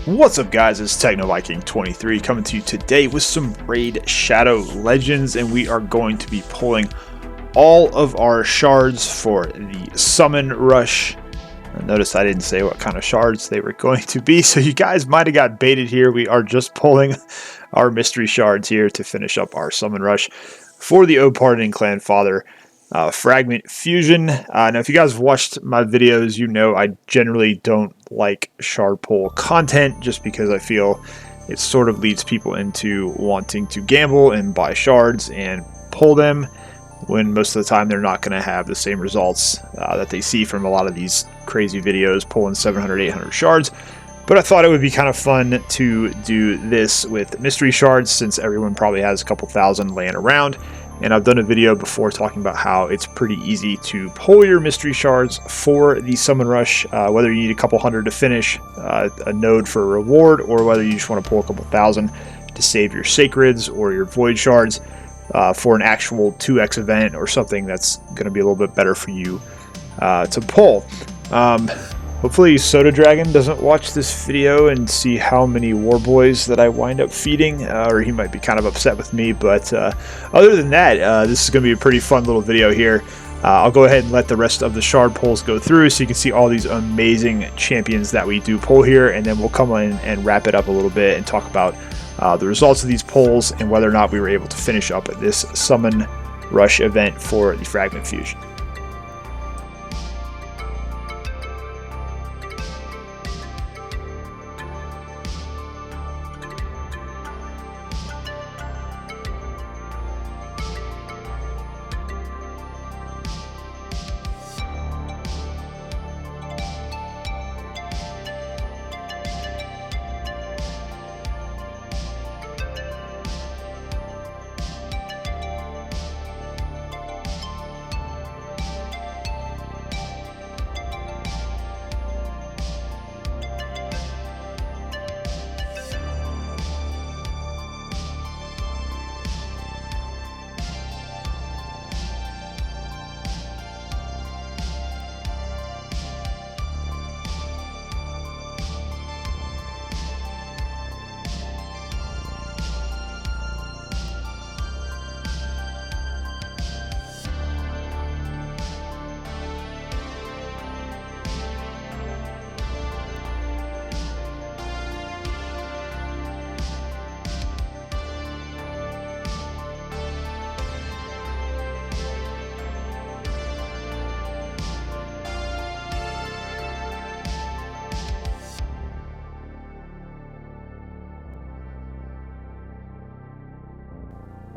What's up guys, it's TechnoViking23 coming to you today with some Raid Shadow Legends, and we are going to be pulling all of our shards for the Summon Rush. Notice I didn't say what kind of shards they were going to be, so you guys might have got baited here. We are just pulling our Mystery Shards here to finish up our Summon Rush for the Opardin Clanfather Fragment Fusion. Now if you guys have watched my videos, you know I generally don't like shard pull content just because I feel it sort of leads people into wanting to gamble and buy shards and pull them when most of the time they're not going to have the same results that they see from a lot of these crazy videos pulling 700, 800 shards. But I thought it would be kind of fun to do this with Mystery Shards since everyone probably has a couple thousand laying around. And I've done a video before talking about how it's pretty easy to pull your Mystery Shards for the Summon Rush, whether you need a couple hundred to finish a node for a reward, or whether you just want to pull a couple thousand to save your Sacreds or your Void Shards for an actual 2x event or something that's going to be a little bit better for you to pull. Hopefully Soda Dragon doesn't watch this video and see how many war boys that I wind up feeding, or he might be kind of upset with me. But other than that, this is going to be a pretty fun little video here. I'll go ahead and let the rest of the shard pulls go through so you can see all these amazing champions that we do pull here, and then we'll come in and wrap it up a little bit and talk about the results of these pulls and whether or not we were able to finish up this Summon Rush event for the Fragment Fusion.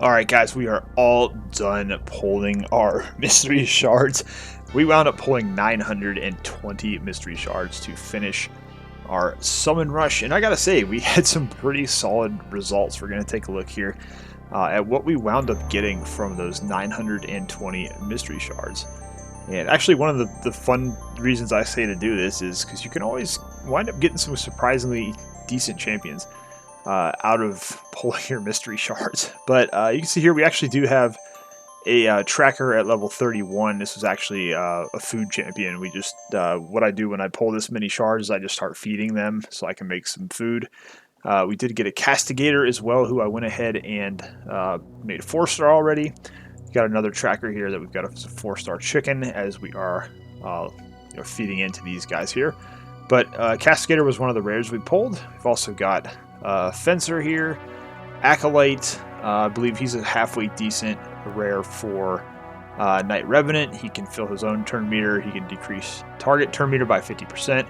Alright guys, we are all done pulling our Mystery Shards. We wound up pulling 920 Mystery Shards to finish our Summon Rush. And I gotta say, we had some pretty solid results. We're going to take a look here at what we wound up getting from those 920 Mystery Shards. And actually one of the fun reasons I say to do this is because you can always wind up getting some surprisingly decent champions out of pulling your Mystery Shards. But you can see here we actually do have a tracker at level 31. This was actually a food champion. We just what I do when I pull this many shards is I just start feeding them so I can make some food. We did get a Castigator as well, who I went ahead and made a 4-star already. We got another tracker here that we've got a 4-star chicken as we are feeding into these guys here. But Castigator was one of the rares we pulled. We've also got Fencer here, Acolyte. I believe he's a halfway decent rare for Knight Revenant. He can fill his own turn meter. He can decrease target turn meter by 50%.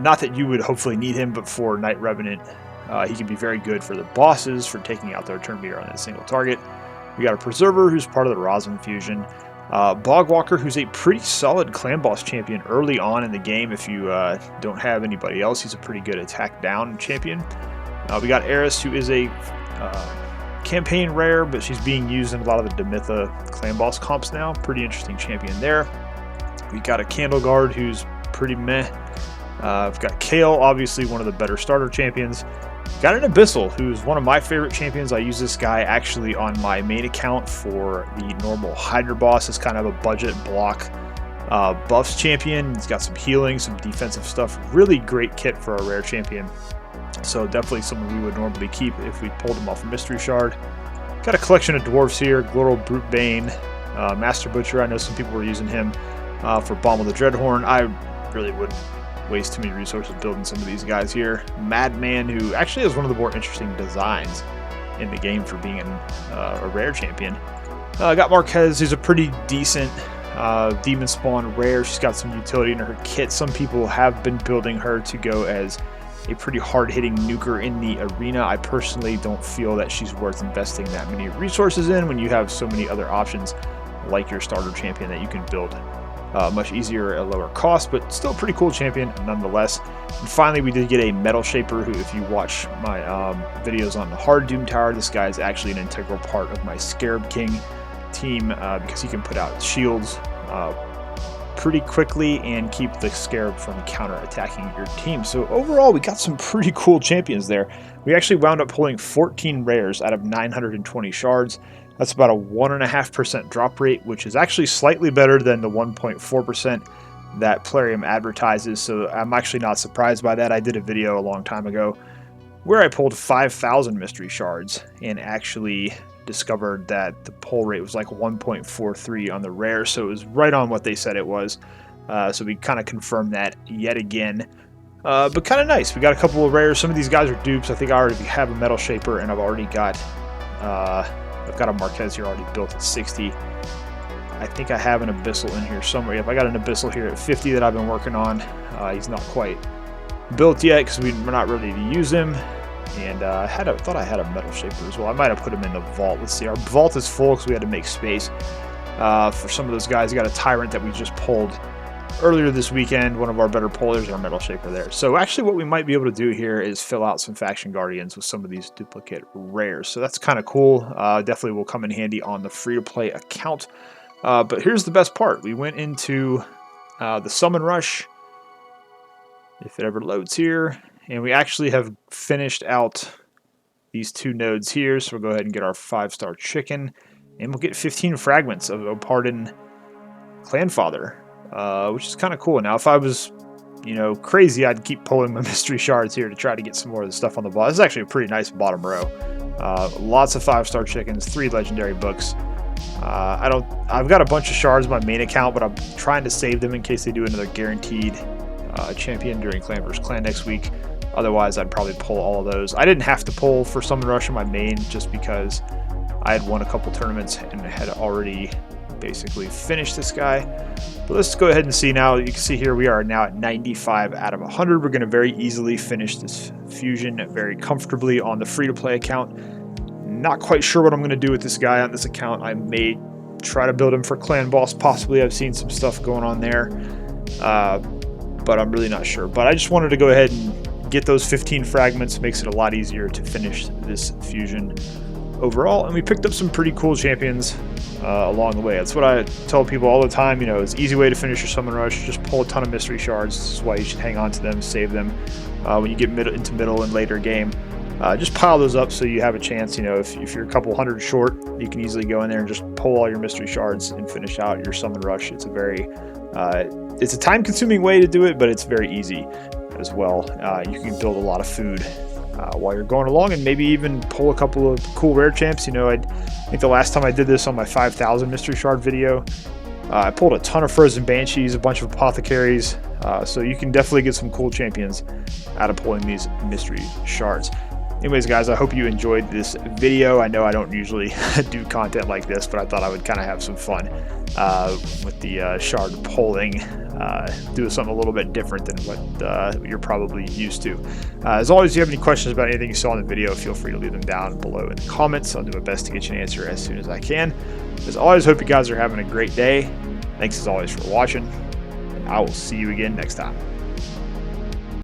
Not that you would hopefully need him, but for Knight Revenant, he can be very good for the bosses for taking out their turn meter on a single target. We got a Preserver who's part of the Rosin Fusion. Bogwalker, who's a pretty solid clan boss champion early on in the game. If you don't have anybody else, he's a pretty good attack down champion. We got Eris, who is a campaign rare, but she's being used in a lot of the Demitha clan boss comps now. Pretty interesting champion there. We got a Candle Guard, who's pretty meh. I've got Kale, obviously one of the better starter champions. Got an Abyssal, who's one of my favorite champions. I use this guy actually on my main account for the normal Hydra boss as kind of a budget block buffs champion. He's got some healing, some defensive stuff. Really great kit for a rare champion. So definitely something we would normally keep if we pulled him off a mystery shard. Got a collection of dwarves here. Glortal Brute Bane, Master Butcher. I know some people were using him for Bomb of the Dreadhorn. I really wouldn't waste too many resources building some of these guys here. Madman, who actually has one of the more interesting designs in the game for being a rare champion. Got Marquez, who's a pretty decent demon spawn rare. She's got some utility in her kit. Some people have been building her to go as a pretty hard-hitting nuker in the arena. I personally don't feel that she's worth investing that many resources in when you have so many other options like your starter champion that you can build much easier at lower cost, but still a pretty cool champion nonetheless. And finally, we did get a Metal Shaper, who, if you watch my videos on the Hard Doom Tower, this guy is actually an integral part of my Scarab King team because he can put out shields pretty quickly and keep the Scarab from counter-attacking your team. So overall, we got some pretty cool champions there. We actually wound up pulling 14 rares out of 920 shards. That's about a 1.5% drop rate, which is actually slightly better than the 1.4% that Plarium advertises, so I'm actually not surprised by that. I did a video a long time ago where I pulled 5,000 mystery shards and actually discovered that the pull rate was like 1.43 on the rare, so it was right on what they said it was. So we kind of confirmed that yet again. But kind of nice. We got a couple of rares. Some of these guys are dupes. I think I already have a Metal Shaper, and I've already got a Marquez here already built at 60. I think I have an Abyssal in here somewhere. Yep, I got an Abyssal here at 50 that I've been working on. He's not quite built yet because we're not ready to use him. And I thought I had a Metal Shaper as well. I might have put him in the vault. Let's see. Our vault is full because we had to make space for some of those guys. We got a Tyrant that we just pulled earlier this weekend. One of our better pullers, our Metal Shaper there. So actually what we might be able to do here is fill out some Faction Guardians with some of these duplicate rares. So that's kind of cool. Definitely will come in handy on the free-to-play account. But here's the best part. We went into the Summon Rush, if it ever loads here, and we actually have finished out these two nodes here. So we'll go ahead and get our 5-star chicken, and we'll get 15 fragments of Opardin Clanfather, which is kind of cool. Now, if I was, crazy, I'd keep pulling my mystery shards here to try to get some more of the stuff on the bottom. This is actually a pretty nice bottom row. Lots of 5-star chickens, 3 legendary books. I've got a bunch of shards on my main account, but I'm trying to save them in case they do another guaranteed champion during Clan vs. Clan next week. Otherwise, I'd probably pull all of those. I didn't have to pull for Summon Rush on my main just because I had won a couple tournaments and had already basically finished this guy. But let's go ahead and see now. You can see here we are now at 95 out of 100. We're going to very easily finish this fusion very comfortably on the free-to-play account. Not quite sure what I'm going to do with this guy on this account. I may try to build him for Clan Boss, possibly. I've seen some stuff going on there, but I'm really not sure. But I just wanted to go ahead and get those 15 fragments. Makes it a lot easier to finish this fusion overall. And we picked up some pretty cool champions along the way. That's what I tell people all the time. It's an easy way to finish your Summon Rush. Just pull a ton of mystery shards. This is why you should hang on to them, save them when you get into middle and later game. Just pile those up so you have a chance. If you're a couple hundred short, you can easily go in there and just pull all your mystery shards and finish out your Summon Rush. It's a very it's a time-consuming way to do it, but it's very easy as well. You can build a lot of food while you're going along, and maybe even pull a couple of cool rare champs. I think the last time I did this on my 5,000 mystery shard video, I pulled a ton of Frozen Banshees, a bunch of Apothecaries, so you can definitely get some cool champions out of pulling these mystery shards. Anyways, guys, I hope you enjoyed this video. I know I don't usually do content like this, but I thought I would kind of have some fun with the shard pulling, do something a little bit different than what you're probably used to. As always, if you have any questions about anything you saw in the video, feel free to leave them down below in the comments. I'll do my best to get you an answer as soon as I can. As always, hope you guys are having a great day. Thanks as always for watching, and I will see you again next time.